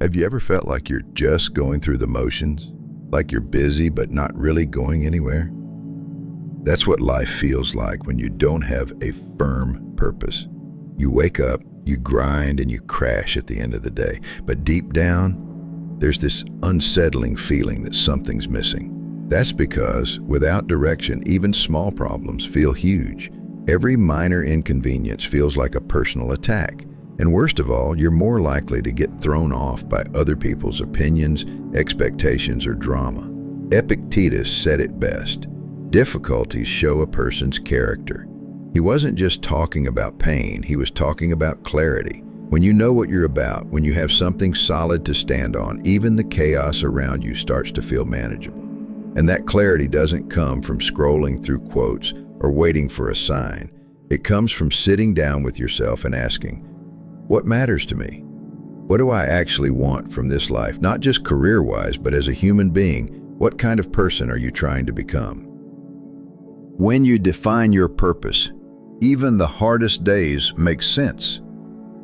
Have you ever felt like you're just going through the motions? Like you're busy but not really going anywhere? That's what life feels like when you don't have a firm purpose. You wake up, you grind, and you crash at the end of the day. But deep down, there's this unsettling feeling that something's missing. That's because without direction, even small problems feel huge. Every minor inconvenience feels like a personal attack. And worst of all, you're more likely to get thrown off by other people's opinions, expectations, or drama. Epictetus said it best: difficulties show a person's character. He wasn't just talking about pain, he was talking about clarity. When you know what you're about, when you have something solid to stand on, even the chaos around you starts to feel manageable. And that clarity doesn't come from scrolling through quotes or waiting for a sign. It comes from sitting down with yourself and asking, what matters to me? What do I actually want from this life? Not just career-wise, but as a human being, what kind of person are you trying to become? When you define your purpose, even the hardest days make sense.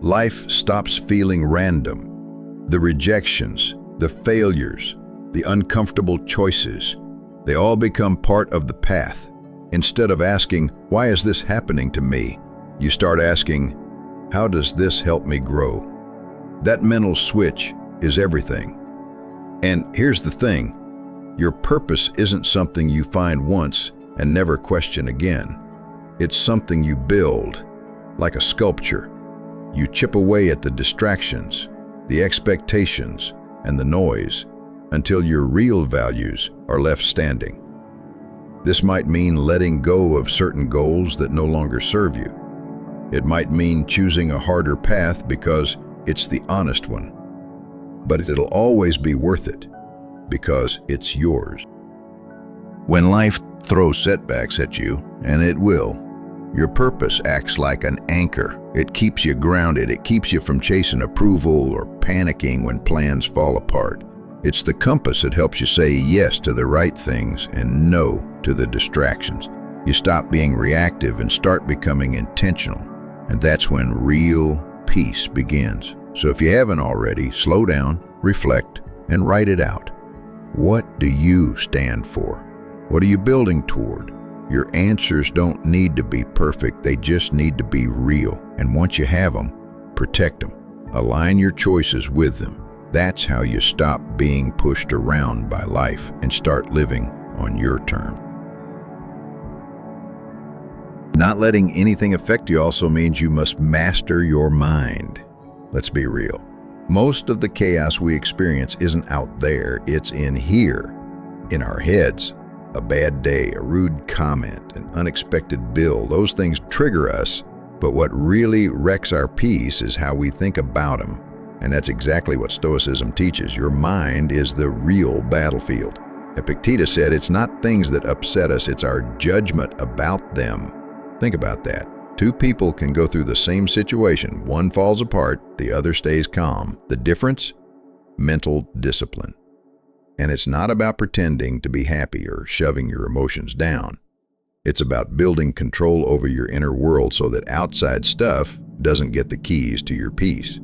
Life stops feeling random. The rejections, the failures, the uncomfortable choices, they all become part of the path. Instead of asking, why is this happening to me? You start asking, how does this help me grow? That mental switch is everything. And here's the thing, your purpose isn't something you find once and never question again. It's something you build, like a sculpture. You chip away at the distractions, the expectations, and the noise until your real values are left standing. This might mean letting go of certain goals that no longer serve you. It might mean choosing a harder path because it's the honest one. But it'll always be worth it because it's yours. When life throws setbacks at you, and it will, your purpose acts like an anchor. It keeps you grounded. It keeps you from chasing approval or panicking when plans fall apart. It's the compass that helps you say yes to the right things and no to the distractions. You stop being reactive and start becoming intentional. And that's when real peace begins. So if you haven't already, slow down, reflect, and write it out. What do you stand for? What are you building toward? Your answers don't need to be perfect, they just need to be real. And once you have them, protect them. Align your choices with them. That's how you stop being pushed around by life and start living on your terms. Not letting anything affect you also means you must master your mind. Let's be real. Most of the chaos we experience isn't out there, it's in here, in our heads. A bad day, a rude comment, an unexpected bill, those things trigger us, but what really wrecks our peace is how we think about them. And that's exactly what Stoicism teaches. Your mind is the real battlefield. Epictetus said it's not things that upset us, it's our judgment about them. Think about that. Two people can go through the same situation. One falls apart, the other stays calm. The difference? Mental discipline. And it's not about pretending to be happy or shoving your emotions down. It's about building control over your inner world so that outside stuff doesn't get the keys to your peace.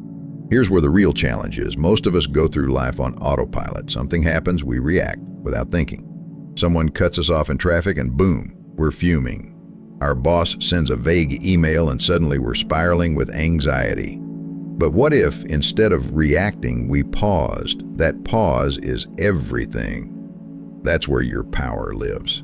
Here's where the real challenge is. Most of us go through life on autopilot. Something happens, we react without thinking. Someone cuts us off in traffic and boom, we're fuming. Our boss sends a vague email and suddenly we're spiraling with anxiety. But what if, instead of reacting, we paused? That pause is everything. That's where your power lives.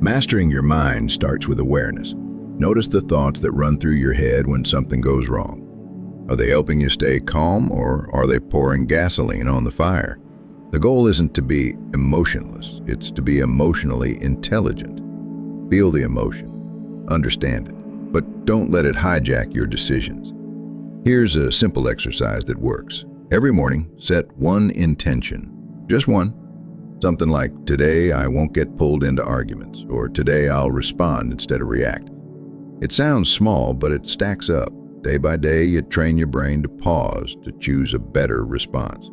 Mastering your mind starts with awareness. Notice the thoughts that run through your head when something goes wrong. Are they helping you stay calm, or are they pouring gasoline on the fire? The goal isn't to be emotionless, it's to be emotionally intelligent. Feel the emotion, understand it, but don't let it hijack your decisions. Here's a simple exercise that works. Every morning, set one intention, just one. Something like, today I won't get pulled into arguments, or today I'll respond instead of react. It sounds small, but it stacks up. Day by day, you train your brain to pause, to choose a better response.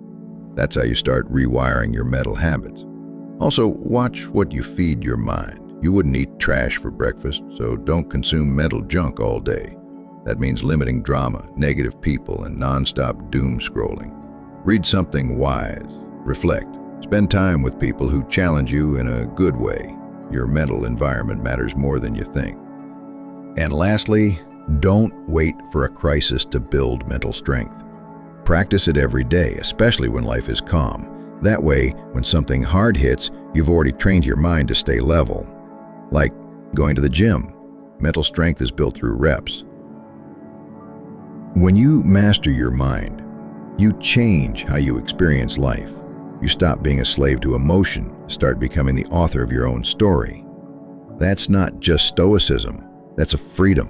That's how you start rewiring your mental habits. Also, watch what you feed your mind. You wouldn't eat trash for breakfast, so don't consume mental junk all day. That means limiting drama, negative people, and nonstop doom scrolling. Read something wise. Reflect. Spend time with people who challenge you in a good way. Your mental environment matters more than you think. And lastly, don't wait for a crisis to build mental strength. Practice it every day, especially when life is calm. That way, when something hard hits, you've already trained your mind to stay level. Like going to the gym. Mental strength is built through reps. When you master your mind, you change how you experience life. You stop being a slave to emotion, start becoming the author of your own story. That's not just Stoicism, that's a freedom.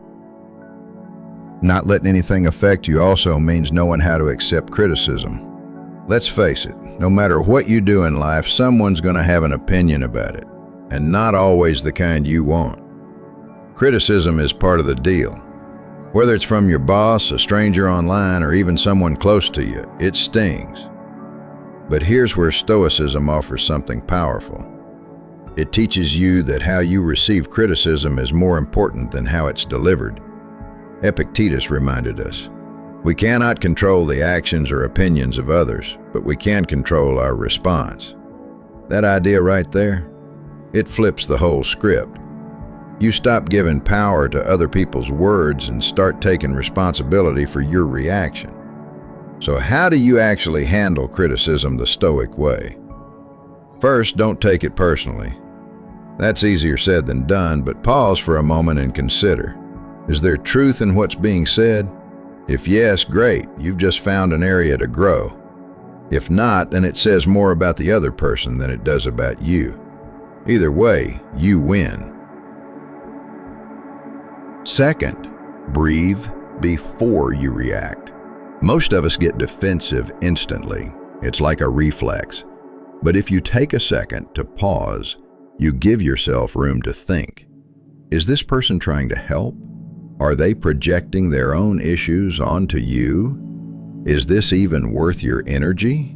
Not letting anything affect you also means knowing how to accept criticism. Let's face it, no matter what you do in life, someone's going to have an opinion about it, and not always the kind you want. Criticism is part of the deal. Whether it's from your boss, a stranger online, or even someone close to you, it stings. But here's where Stoicism offers something powerful. It teaches you that how you receive criticism is more important than how it's delivered. Epictetus reminded us, we cannot control the actions or opinions of others, but we can control our response. That idea right there, it flips the whole script. You stop giving power to other people's words and start taking responsibility for your reaction. So how do you actually handle criticism the Stoic way? First, don't take it personally. That's easier said than done, but pause for a moment and consider. Is there truth in what's being said? If yes, great, you've just found an area to grow. If not, then it says more about the other person than it does about you. Either way, you win. Second, breathe before you react. Most of us get defensive instantly. It's like a reflex. But if you take a second to pause, you give yourself room to think. Is this person trying to help? Are they projecting their own issues onto you? Is this even worth your energy?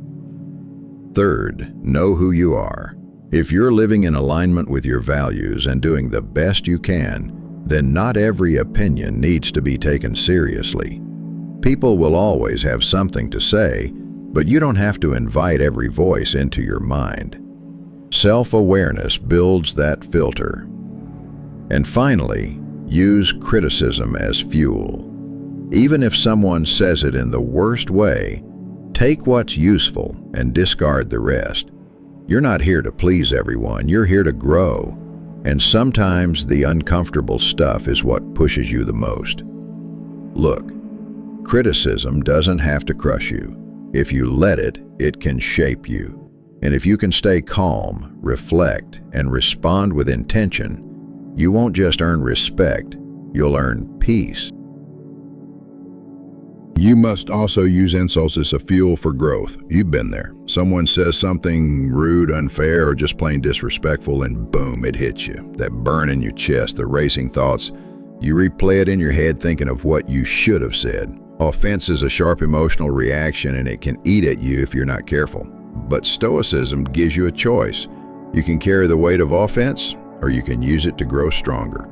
Third, know who you are. If you're living in alignment with your values and doing the best you can, then not every opinion needs to be taken seriously. People will always have something to say, but you don't have to invite every voice into your mind. Self-awareness builds that filter. And finally, use criticism as fuel. Even if someone says it in the worst way, take what's useful and discard the rest. You're not here to please everyone, you're here to grow. And sometimes the uncomfortable stuff is what pushes you the most. Look, criticism doesn't have to crush you. If you let it, it can shape you. And if you can stay calm, reflect, and respond with intention, you won't just earn respect, you'll earn peace. You must also use insults as a fuel for growth. You've been there. Someone says something rude, unfair, or just plain disrespectful, and boom, it hits you. That burn in your chest, the racing thoughts, you replay it in your head thinking of what you should have said. Offense is a sharp emotional reaction, and it can eat at you if you're not careful. But Stoicism gives you a choice. You can carry the weight of offense, or you can use it to grow stronger.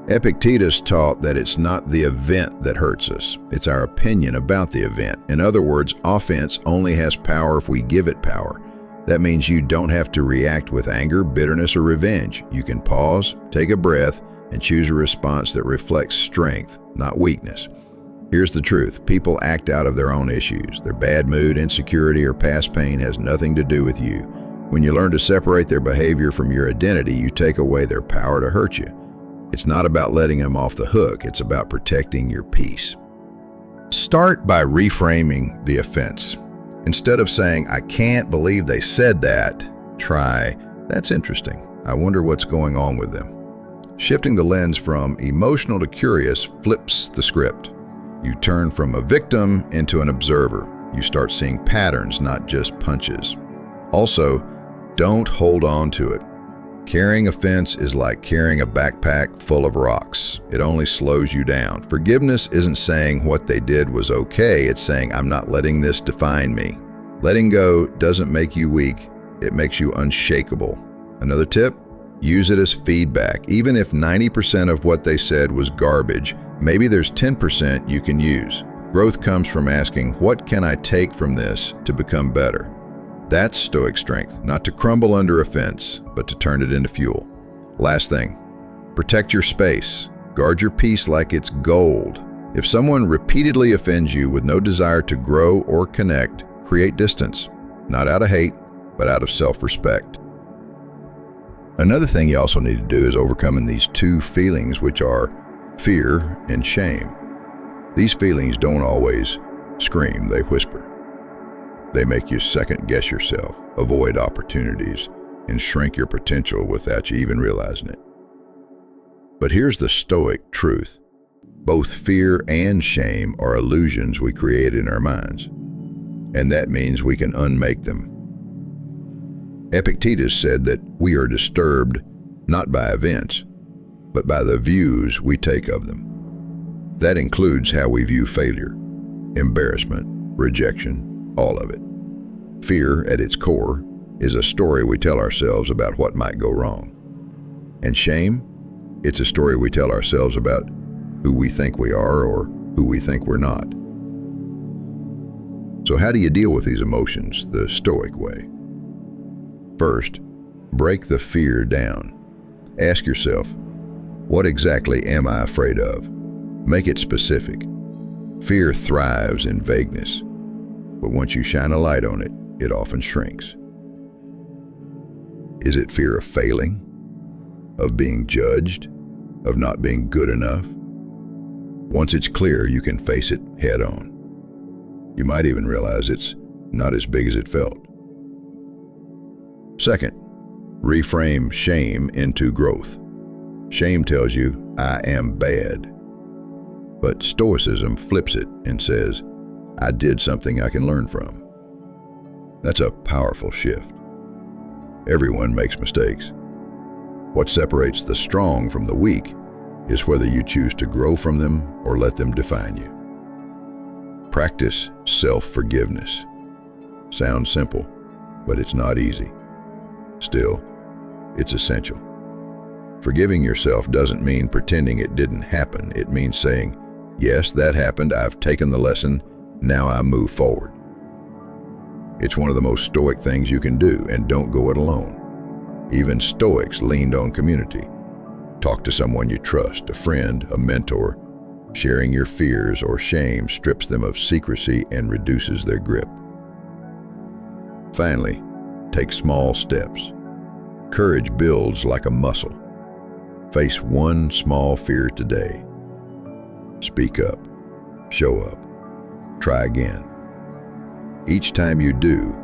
Epictetus taught that it's not the event that hurts us, it's our opinion about the event. In other words, offense only has power if we give it power. That means you don't have to react with anger, bitterness, or revenge. You can pause, take a breath, and choose a response that reflects strength, not weakness. Here's the truth. People act out of their own issues. Their bad mood, insecurity, or past pain has nothing to do with you. When you learn to separate their behavior from your identity, you take away their power to hurt you. It's not about letting them off the hook. It's about protecting your peace. Start by reframing the offense. Instead of saying, I can't believe they said that, try, that's interesting. I wonder what's going on with them. Shifting the lens from emotional to curious flips the script. You turn from a victim into an observer. You start seeing patterns, not just punches. Also, don't hold on to it. Carrying offense is like carrying a backpack full of rocks. It only slows you down. Forgiveness isn't saying what they did was okay. It's saying, I'm not letting this define me. Letting go doesn't make you weak. It makes you unshakable. Another tip, use it as feedback. Even if 90% of what they said was garbage, Maybe there's 10% you can use. Growth comes from asking, what can I take from this to become better? That's Stoic strength, not to crumble under offense, but to turn it into fuel. Last thing, protect your space. Guard your peace like it's gold. If someone repeatedly offends you with no desire to grow or connect, create distance, not out of hate, but out of self-respect. Another thing you also need to do is overcoming these two feelings, which are fear and shame. These feelings don't always scream, they whisper. They make you second-guess yourself, avoid opportunities, and shrink your potential without you even realizing it. But here's the Stoic truth. Both fear and shame are illusions we create in our minds, and that means we can unmake them. Epictetus said that we are disturbed not by events, but by the views we take of them. That includes how we view failure, embarrassment, rejection, all of it. Fear, at its core, is a story we tell ourselves about what might go wrong. And shame, it's a story we tell ourselves about who we think we are or who we think we're not. So how do you deal with these emotions the Stoic way? First, break the fear down. Ask yourself, what exactly am I afraid of? Make it specific. Fear thrives in vagueness, but once you shine a light on it, it often shrinks. Is it fear of failing? Of being judged? Of not being good enough? Once it's clear, you can face it head on. You might even realize it's not as big as it felt. Second, reframe shame into growth. Shame tells you, I am bad. But Stoicism flips it and says, I did something I can learn from. That's a powerful shift. Everyone makes mistakes. What separates the strong from the weak is whether you choose to grow from them or let them define you. Practice self-forgiveness. Sounds simple, but it's not easy. Still, it's essential. Forgiving yourself doesn't mean pretending it didn't happen. It means saying, yes, that happened, I've taken the lesson, now I move forward. It's one of the most Stoic things you can do, and don't go it alone. Even Stoics leaned on community. Talk to someone you trust, a friend, a mentor. Sharing your fears or shame strips them of secrecy and reduces their grip. Finally, take small steps. Courage builds like a muscle. Face one small fear today. Speak up. Show up. Try again. Each time you do,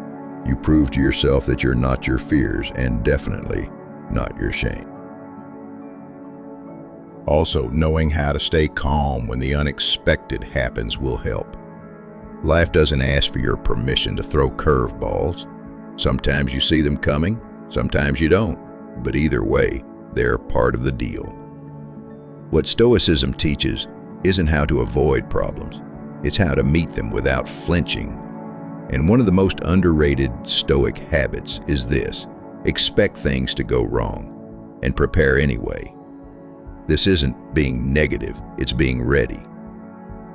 you prove to yourself that you're not your fears and definitely not your shame. Also, knowing how to stay calm when the unexpected happens will help. Life doesn't ask for your permission to throw curveballs. Sometimes you see them coming, sometimes you don't, but either way, they're part of the deal. What Stoicism teaches isn't how to avoid problems, it's how to meet them without flinching. And one of the most underrated Stoic habits is this: expect things to go wrong and prepare anyway. This isn't being negative, it's being ready.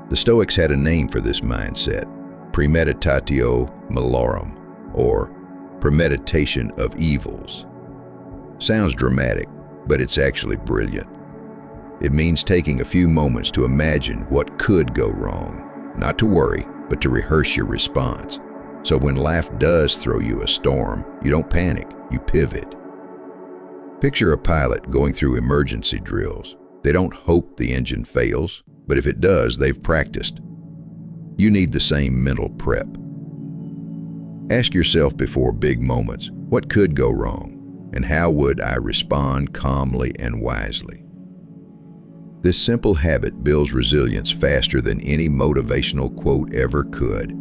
The Stoics had a name for this mindset, premeditatio malorum, or premeditation of evils. Sounds dramatic, but it's actually brilliant. It means taking a few moments to imagine what could go wrong, not to worry, but to rehearse your response. So when life does throw you a storm, you don't panic, you pivot. Picture a pilot going through emergency drills. They don't hope the engine fails, but if it does, they've practiced. You need the same mental prep. Ask yourself before big moments, what could go wrong, and how would I respond calmly and wisely? This simple habit builds resilience faster than any motivational quote ever could.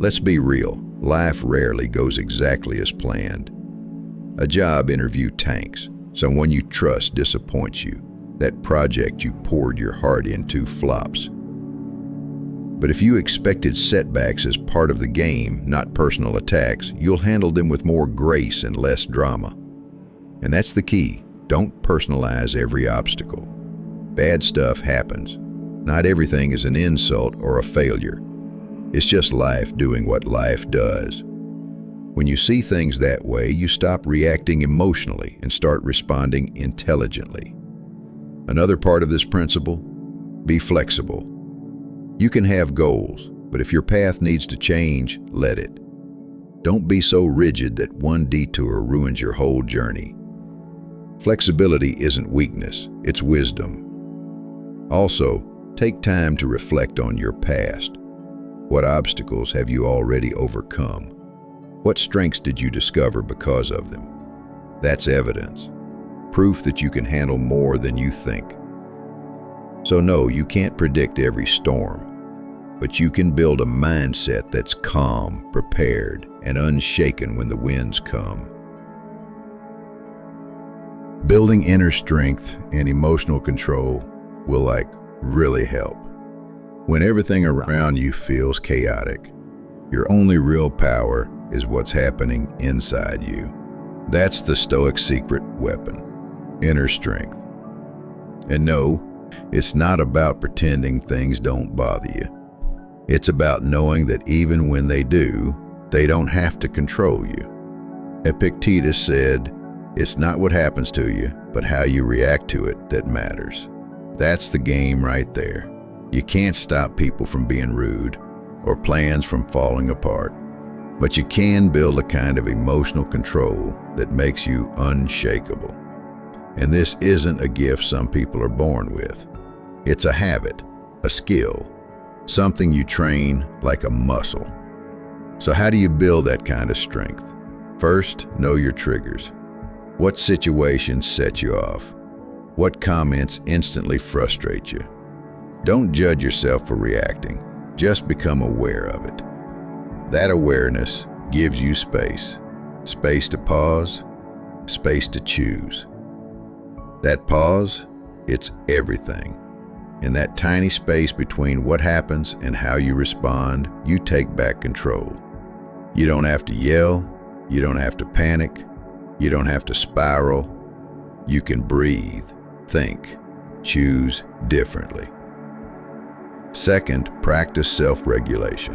Let's be real, life rarely goes exactly as planned. A job interview tanks, someone you trust disappoints you, that project you poured your heart into flops. But if you expected setbacks as part of the game, not personal attacks, you'll handle them with more grace and less drama. And that's the key. Don't personalize every obstacle. Bad stuff happens. Not everything is an insult or a failure. It's just life doing what life does. When you see things that way, you stop reacting emotionally and start responding intelligently. Another part of this principle: be flexible. You can have goals, but if your path needs to change, let it. Don't be so rigid that one detour ruins your whole journey. Flexibility isn't weakness, it's wisdom. Also, take time to reflect on your past. What obstacles have you already overcome? What strengths did you discover because of them? That's evidence, proof that you can handle more than you think. So no, you can't predict every storm, but you can build a mindset that's calm, prepared, and unshaken when the winds come. Building inner strength and emotional control will really help. When everything around you feels chaotic, your only real power is what's happening inside you. That's the Stoic secret weapon, inner strength. And no, it's not about pretending things don't bother you. It's about knowing that even when they do, they don't have to control you. Epictetus said, "It's not what happens to you, but how you react to it that matters." That's the game right there. You can't stop people from being rude or plans from falling apart, but you can build a kind of emotional control that makes you unshakable. And this isn't a gift some people are born with. It's a habit, a skill, something you train like a muscle. So how do you build that kind of strength? First, know your triggers. What situations set you off? What comments instantly frustrate you? Don't judge yourself for reacting. Just become aware of it. That awareness gives you space. Space to pause, space to choose. That pause, it's everything. In that tiny space between what happens and how you respond, you take back control. You don't have to yell, you don't have to panic, you don't have to spiral. You can breathe, think, choose differently. Second, practice self-regulation.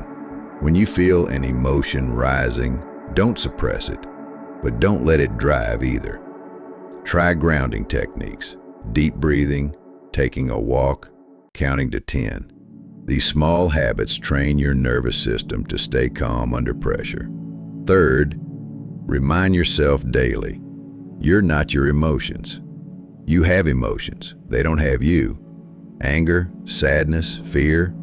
When you feel an emotion rising, don't suppress it, but don't let it drive either. Try grounding techniques, deep breathing, taking a walk, counting to 10. These small habits train your nervous system to stay calm under pressure. Third, remind yourself daily, you're not your emotions. You have emotions, they don't have you. Anger, sadness, fear,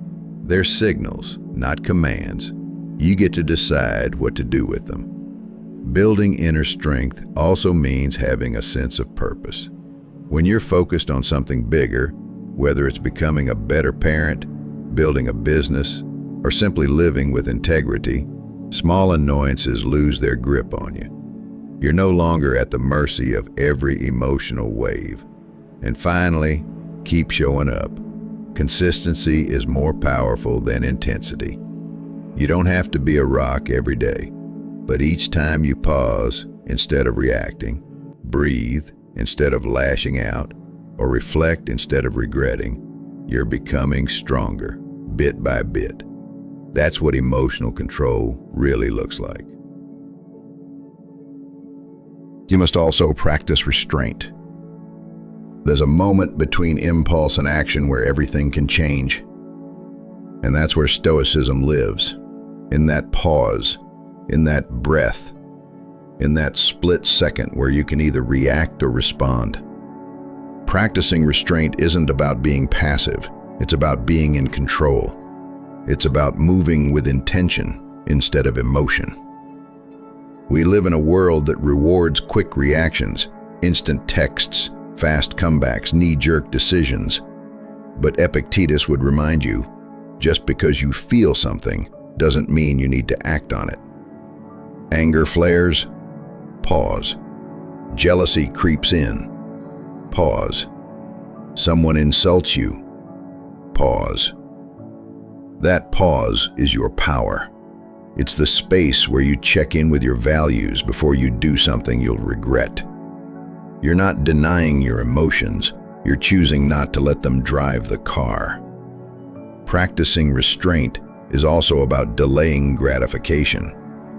they're signals, not commands. You get to decide what to do with them. Building inner strength also means having a sense of purpose. When you're focused on something bigger, whether it's becoming a better parent, building a business, or simply living with integrity, small annoyances lose their grip on you. You're no longer at the mercy of every emotional wave. And finally, keep showing up. Consistency is more powerful than intensity. You don't have to be a rock every day, but each time you pause instead of reacting, breathe instead of lashing out, or reflect instead of regretting, you're becoming stronger, bit by bit. That's what emotional control really looks like. You must also practice restraint. There's a moment between impulse and action where everything can change. And that's where Stoicism lives. In that pause, in that breath, in that split second where you can either react or respond. Practicing restraint isn't about being passive. It's about being in control. It's about moving with intention instead of emotion. We live in a world that rewards quick reactions, instant texts, fast comebacks, knee-jerk decisions. But Epictetus would remind you, just because you feel something doesn't mean you need to act on it. Anger flares? Pause. Jealousy creeps in? Pause. Someone insults you? Pause. That pause is your power. It's the space where you check in with your values before you do something you'll regret. You're not denying your emotions, You're choosing not to let them drive the car. Practicing restraint is also about delaying gratification.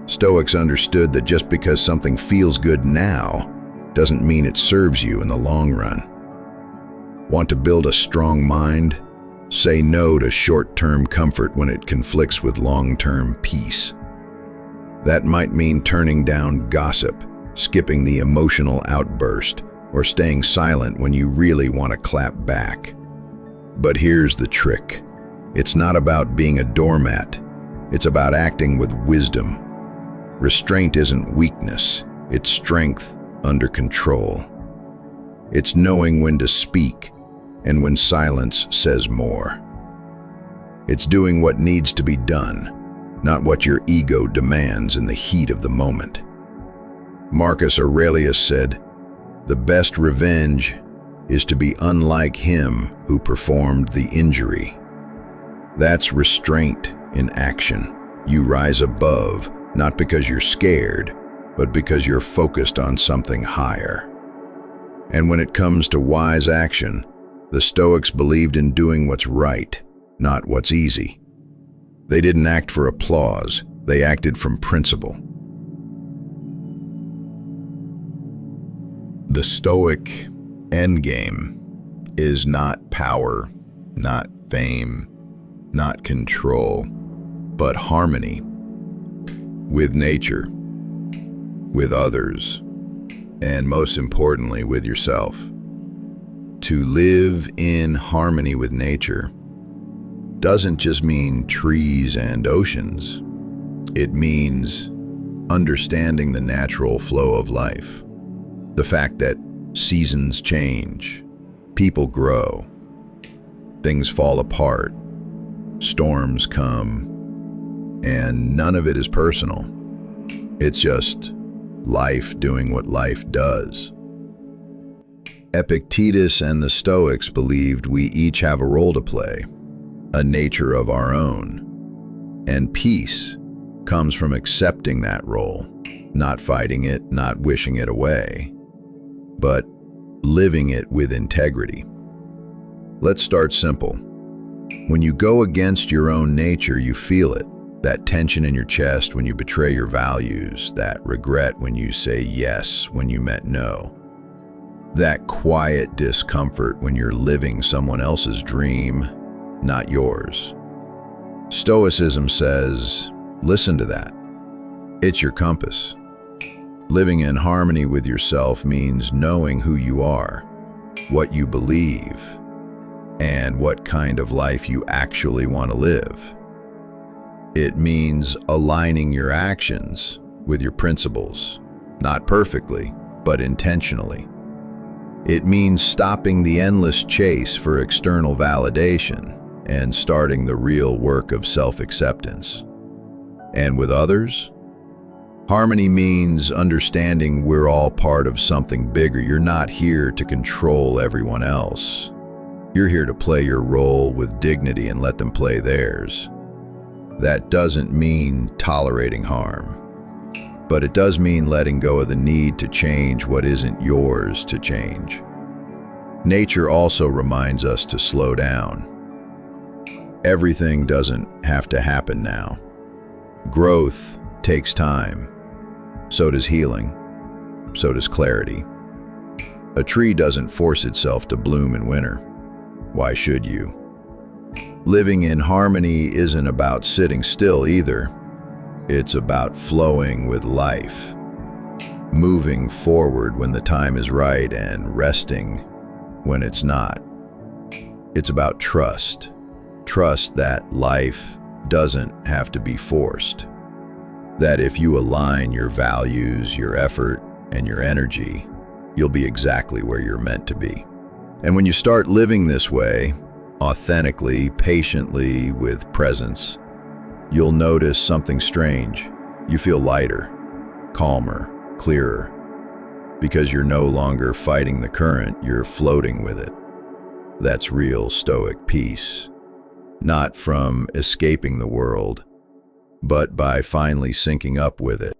Stoics understood that just because something feels good now doesn't mean it serves you in the long run. Want to build a strong mind? Say no to short-term comfort when it conflicts with long-term peace. That might mean turning down gossip, skipping the emotional outburst, or staying silent when you really want to clap back. But here's the trick. It's not about being a doormat. It's about acting with wisdom. Restraint isn't weakness. It's strength under control. It's knowing when to speak and when silence says more. It's doing what needs to be done, not what your ego demands in the heat of the moment. Marcus Aurelius said, "The best revenge is to be unlike him who performed the injury." That's restraint in action. You rise above, not because you're scared, but because you're focused on something higher. And when it comes to wise action, the Stoics believed in doing what's right, not what's easy. They didn't act for applause, they acted from principle. The Stoic endgame is not power, not fame, not control, but harmony with nature, with others, and most importantly, with yourself. To live in harmony with nature doesn't just mean trees and oceans. It means understanding the natural flow of life. The fact that seasons change, people grow, things fall apart, storms come, and none of it is personal. It's just life doing what life does. Epictetus and the Stoics believed we each have a role to play, a nature of our own. And peace comes from accepting that role, not fighting it, not wishing it away, but living it with integrity. Let's start simple. When you go against your own nature, you feel it. That tension in your chest when you betray your values, that regret when you say yes when you meant no. That quiet discomfort when you're living someone else's dream, not yours. Stoicism says, listen to that. It's your compass. Living in harmony with yourself means knowing who you are, what you believe, and what kind of life you actually want to live. It means aligning your actions with your principles, not perfectly, but intentionally. It means stopping the endless chase for external validation and starting the real work of self-acceptance. And with others, harmony means understanding we're all part of something bigger. You're not here to control everyone else. You're here to play your role with dignity and let them play theirs. That doesn't mean tolerating harm, but it does mean letting go of the need to change what isn't yours to change. Nature also reminds us to slow down. Everything doesn't have to happen now. Growth takes time. So does healing. So does clarity. A tree doesn't force itself to bloom in winter. Why should you? Living in harmony isn't about sitting still either. It's about flowing with life, moving forward when the time is right and resting when it's not. It's about trust. Trust that life doesn't have to be forced. That if you align your values, your effort, and your energy, you'll be exactly where you're meant to be. And when you start living this way, authentically, patiently, with presence, you'll notice something strange. You feel lighter, calmer, clearer, because you're no longer fighting the current, you're floating with it. That's real Stoic peace, not from escaping the world, but by finally syncing up with it.